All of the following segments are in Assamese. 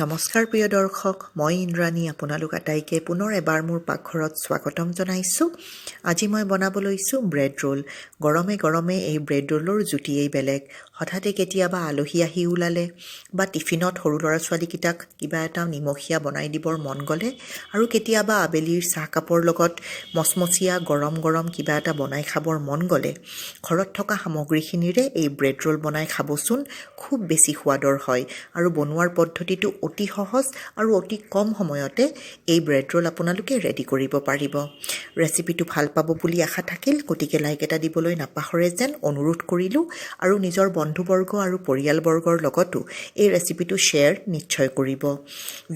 নমস্কাৰ প্ৰিয় দৰ্শক, মই ইন্দ্ৰাণী আপোনালোক আটাইকে পুনৰ এবাৰ মোৰ পাকঘৰত স্বাগতম জনাইছোঁ। আজি মই বনাব লৈছোঁ ব্ৰেড ৰোল। গৰমে গৰমে এই ব্ৰেড ৰোলৰ জুতিয়েই বেলেগ। হঠাতে কেতিয়াবা আলহী আহি ওলালে বা টিফিনত সৰু ল'ৰা ছোৱালীকেইটাক কিবা এটা নিমখীয়া বনাই দিবৰ মন গ'লে আৰু কেতিয়াবা আবেলিৰ চাহকাপৰ লগত মচমচীয়া গৰম গৰম কিবা এটা বনাই খাবৰ মন গ'লে ঘৰত থকা সামগ্ৰীখিনিৰে এই ব্ৰেড ৰোল বনাই খাবচোন। খুব বেছি সোৱাদৰ হয় আৰু বনোৱাৰ পদ্ধতিটো অতি সহজ আৰু অতি কম সময়তে এই ব্ৰেড ৰোল আপোনালোকে ৰেডি কৰিব পাৰিব। ৰেচিপিটো ভাল পাব বুলি আশা থাকিল, গতিকে লাইক এটা দিবলৈ নাপাহৰে যেন অনুৰোধ কৰিলোঁ আৰু নিজৰ বন্ধুবৰ্গ আৰু পৰিয়ালবৰ্গৰ লগতো এই ৰেচিপিটো শ্বেয়াৰ নিশ্চয় কৰিব।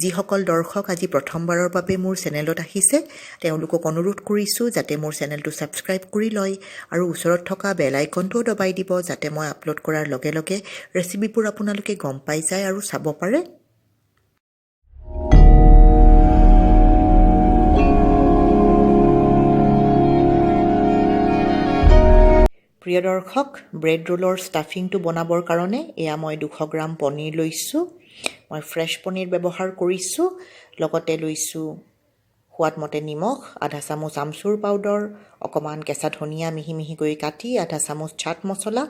যিসকল দৰ্শক আজি প্ৰথমবাৰৰ বাবে মোৰ চেনেলত আহিছে তেওঁলোকক অনুৰোধ কৰিছোঁ যাতে মোৰ চেনেলটো ছাবস্ক্ৰাইব কৰি লয় আৰু ওচৰত থকা বেল আইকনটোও দবাই দিব যাতে মই আপলোড কৰাৰ লগে লগে ৰেচিপিবোৰ আপোনালোকে গম পাই যায় আৰু চাব পাৰে। প্ৰিয় দৰ্শক, ব্ৰেড ৰোলৰ ষ্টাফিংটো বনাবৰ কাৰণে এয়া মই 200 গ্ৰাম পনীৰ লৈছোঁ। মই ফ্ৰেছ পনীৰ ব্যৱহাৰ কৰিছোঁ। লগতে লৈছোঁ সোৱাদমতে নিমখ, আধা চামুচ আমচুৰ পাউডাৰ, অকণমান কেঁচা ধনিয়া মিহি মিহিকৈ কাটি, আধা চামুচ চাট মছলা,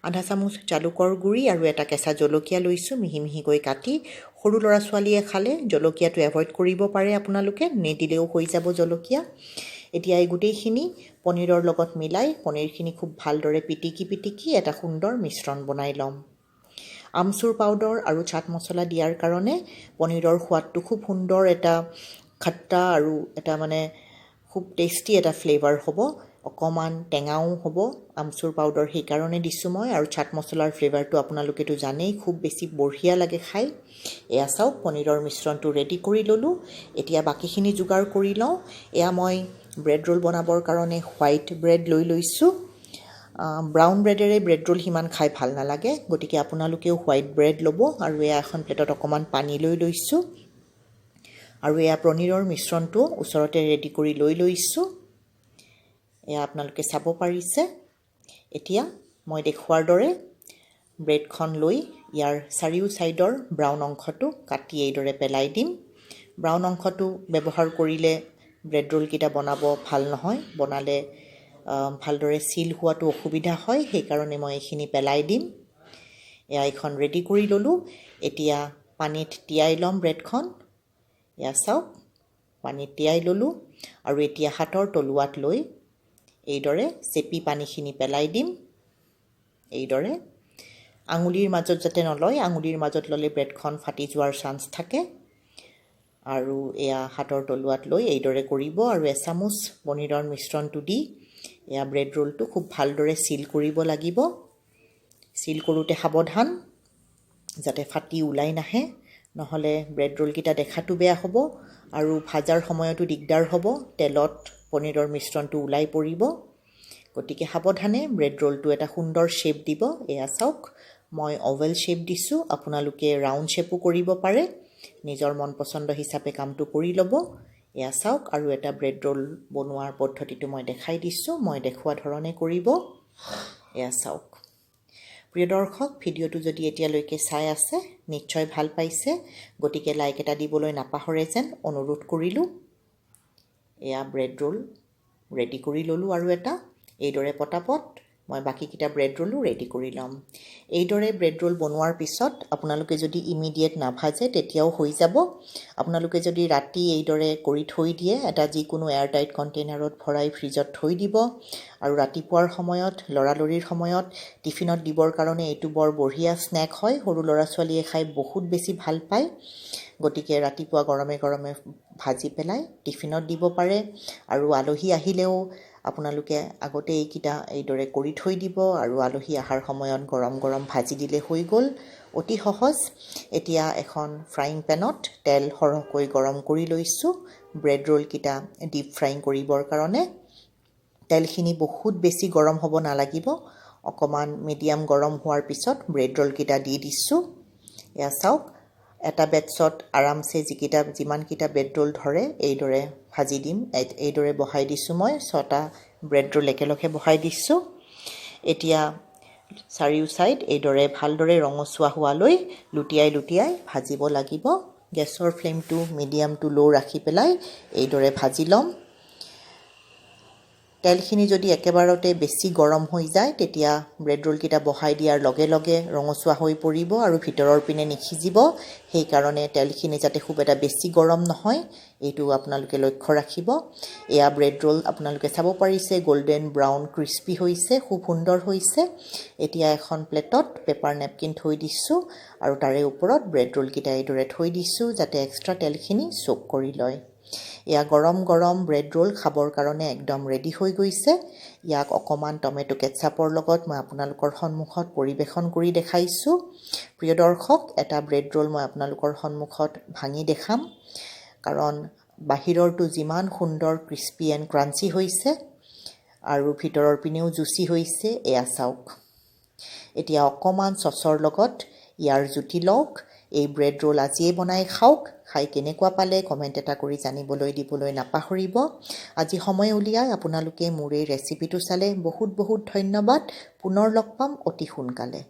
আধা চামুচ জালুকৰ গুড়ি আৰু এটা কেঁচা জলকীয়া লৈছোঁ মিহি মিহিকৈ কাটি। সৰু ল'ৰা ছোৱালীয়ে খালে জলকীয়াটো এভইড কৰিব পাৰে, আপোনালোকে নিদিলেও হৈ যাব জলকীয়া। এতিয়া এই গোটেইখিনি পনীৰৰ লগত মিলাই পনীৰখিনি খুব ভালদৰে পিটিকি এটা সুন্দৰ মিশ্ৰণ বনাই ল'ম। আমচুৰ পাউডাৰ আৰু চাট মছলা দিয়াৰ কাৰণে পনীৰৰ সোৱাদটো খুব সুন্দৰ এটা খট্টা আৰু এটা খুব টেষ্টি এটা ফ্লেভাৰ হ'ব। অকণমান টেঙাও হ'ব। আমচুৰ পাউডাৰ সেইকাৰণে দিছোঁ মই, আৰু চাট মছলাৰ ফ্লেভাৰটো আপোনালোকেতো জানেই খুব বেছি বঢ়িয়া লাগে খাই। এয়া চাওক, পনীৰৰ মিশ্ৰণটো ৰেডি কৰি ল'লোঁ। এতিয়া বাকীখিনি যোগাৰ কৰি লওঁ। এয়া মই ব্ৰেড ৰোল বনাবৰ কাৰণে হোৱাইট ব্ৰেড লৈছোঁ। ব্ৰাউন ব্ৰেডেৰে ব্ৰেড ৰোল সিমান খাই ভাল নালাগে, গতিকে আপোনালোকেও হোৱাইট ব্ৰেড ল'ব। আৰু এয়া এখন প্লেটত অকণমান পানী লৈছোঁ আৰু এয়া পনীৰৰ মিশ্ৰণটো ওচৰতে ৰেডি কৰি লৈছোঁ। এয়া আপোনালোকে চাব পাৰিছে। এতিয়া মই দেখুৱাৰ দৰে ব্ৰেডখন লৈ ইয়াৰ চাৰিও ছাইডৰ ব্ৰাউন অংশটো কাটি এইদৰে পেলাই দিম। ব্ৰাউন অংশটো ব্যৱহাৰ কৰিলে ব্ৰেড ৰোলকেইটা বনাব ভাল নহয়, বনালে ভালদৰে চিল হোৱাটো অসুবিধা হয়, সেইকাৰণে মই এইখিনি পেলাই দিম। এয়া এইখন ৰেডি কৰি ল'লোঁ। এতিয়া পানীত তিয়াই ল'ম ব্ৰেডখন। এয়া চাওক, পানীত তিয়াই ল'লোঁ আৰু এতিয়া হাতৰ তলুৱাত লৈ এইদৰে চেপি পানীখিনি পেলাই দিম। এইদৰে আঙুলিৰ মাজত যাতে নলয়, আঙুলিৰ মাজত ল'লে ব্ৰেডখন ফাটি যোৱাৰ চান্স থাকে। আৰু এয়া হাতৰ তলুৱাত লৈ এইদৰে কৰিব আৰু এচামুচ পনীৰৰ মিশ্ৰণটো দি এয়া ব্ৰেড ৰোলটো খুব ভালদৰে চিল কৰিব লাগিব। চিল কৰোঁতে সাৱধান যাতে ফাটি ওলাই নাহে, নহ'লে ব্ৰেড ৰোলকেইটা দেখাটো বেয়া হ'ব আৰু ভাজাৰ সময়তো দিগদাৰ হ'ব, তেলত পনীৰৰ মিশ্ৰণটো ওলাই পৰিব। গতিকে সাৱধানে ব্ৰেড ৰোলটো এটা সুন্দৰ শ্বেপ দিব। এয়া চাওক, মই অভেল শ্বেপ দিছোঁ, আপোনালোকে ৰাউণ্ড শ্বেপো কৰিব পাৰে। নিজৰ মন পচন্দ হিচাপে কামটো কৰি ল'ব। এয়া চাওক, আৰু এটা ব্ৰেড ৰোল বনোৱাৰ পদ্ধতিটো মই দেখাই দিছোঁ। মই দেখুওৱা ধৰণে কৰিব। এয়া চাওক। প্ৰিয় দৰ্শক, ভিডিঅ'টো যদি এতিয়ালৈকে চাই আছে নিশ্চয় ভাল পাইছে, গতিকে লাইক এটা দিবলৈ নাপাহৰে যেন অনুৰোধ কৰিলোঁ। এয়া ব্ৰেড ৰোল ৰেডি কৰি ল'লোঁ আৰু এটা এইদৰে পটাপট মই বাকীকেইটা ব্ৰেড ৰোলো ৰেডি কৰি ল'ম। এইদৰে ব্ৰেড ৰোল বনোৱাৰ পিছত আপোনালোকে যদি ইমিডিয়েট নাভাজে তেতিয়াও হৈ যাব। আপোনালোকে যদি ৰাতি এইদৰে কৰি থৈ দিয়ে, এটা যিকোনো এয়াৰটাইট কণ্টেইনাৰত ভৰাই ফ্ৰিজত থৈ দিব আৰু ৰাতিপুৱাৰ সময়ত লৰালৰিৰ সময়ত টিফিনত দিবৰ কাৰণে এইটো বৰ বঢ়িয়া স্নেক হয়। সৰু ল'ৰা ছোৱালীয়ে খাই বহুত বেছি ভাল পায়। গতিকে ৰাতিপুৱা গৰমে গৰমে ভাজি পেলাই টিফিনত দিব পাৰে আৰু আলহী আহিলেও আপোনালোকে আগতে এইকেইটা এইদৰে কৰি থৈ দিব আৰু আলহী অহাৰ সময়ত গৰম গৰম ভাজি দিলে হৈ গ'ল। অতি সহজ। এতিয়া এখন ফ্ৰাইং পেনত তেল সৰহকৈ গৰম কৰি লৈছোঁ ব্ৰেড ৰোলকেইটা ডিপ ফ্ৰাইং কৰিবৰ কাৰণে। তেলখিনি বহুত বেছি গৰম হ'ব নালাগিব, অকণমান মিডিয়াম গৰম হোৱাৰ পিছত ব্ৰেড ৰোলকেইটা দি দিছোঁ। এয়া চাওক, এটা বেটছত আৰামছে যিমানকেইটা ব্ৰেড ৰোল ধৰে এইদৰে ভাজি দিম। এইদৰে বহাই দিছোঁ মই 6টা ব্ৰেড ৰোল একেলগে বহাই দিছোঁ। এতিয়া চাৰিও ছাইড এইদৰে ভালদৰে ৰঙচুৱা হোৱালৈ লুটিয়াই ভাজিব লাগিব। গেছৰ ফ্লেমটো মিডিয়াম টু ল' ৰাখি পেলাই এইদৰে ভাজি ল'ম। তেলখিনি যদি একেবাৰতে বেছি গৰম হৈ যায় তেতিয়া ব্ৰেড ৰোলকেইটা বহাই দিয়াৰ লগে লগে ৰঙচুৱা হৈ পৰিব আৰু ভিতৰৰ পিনে নিসিজিব। সেইকাৰণে তেলখিনি যাতে খুব এটা বেছি গৰম নহয় এইটো আপোনালোকে লক্ষ্য ৰাখিব। এয়া ব্ৰেড ৰোল আপোনালোকে চাব পাৰিছে গোল্ডেন ব্ৰাউন ক্ৰিস্পি হৈছে, খুব সুন্দৰ হৈছে। এতিয়া এখন প্লেটত পেপাৰ নেপকিন থৈ দিছোঁ আৰু তাৰে ওপৰত ব্ৰেড ৰোলকেইটা এইদৰে থৈ দিছোঁ যাতে এক্সট্ৰা তেলখিনি চোক কৰি লয়। এয়া গৰম গৰম ব্ৰেড ৰোল খাবৰ কাৰণে একদম ৰেডি হৈ গৈছে। ইয়াক অকণমান টমেটো কেটচাপৰ লগত মই আপোনালোকৰ সন্মুখত পৰিৱেশন কৰি দেখাইছোঁ। প্ৰিয় দৰ্শক, এটা ব্ৰেড ৰোল মই আপোনালোকৰ সন্মুখত ভাঙি দেখাম, কাৰণ বাহিৰৰটো যিমান সুন্দৰ ক্ৰিস্পি এণ্ড ক্ৰাঞ্চি হৈছে আৰু ভিতৰৰ পিনেও জুচি হৈছে, এয়া চাওক। এতিয়া অকণমান চচৰ লগত ইয়াৰ জুতি লওক। এই ব্ৰেড ৰোল আজিয়ে বনাই খাওক। খাই কেনেকুৱা পালে কমেণ্ট এটা কৰি জানিবলৈ দিবলৈ নাপাহৰিব। আজি সময় উলিয়াই আপোনালোকে মোৰ এই ৰেচিপিটো চালে বহুত বহুত ধন্যবাদ। পুনৰ লগ পাম অতি সোনকালে।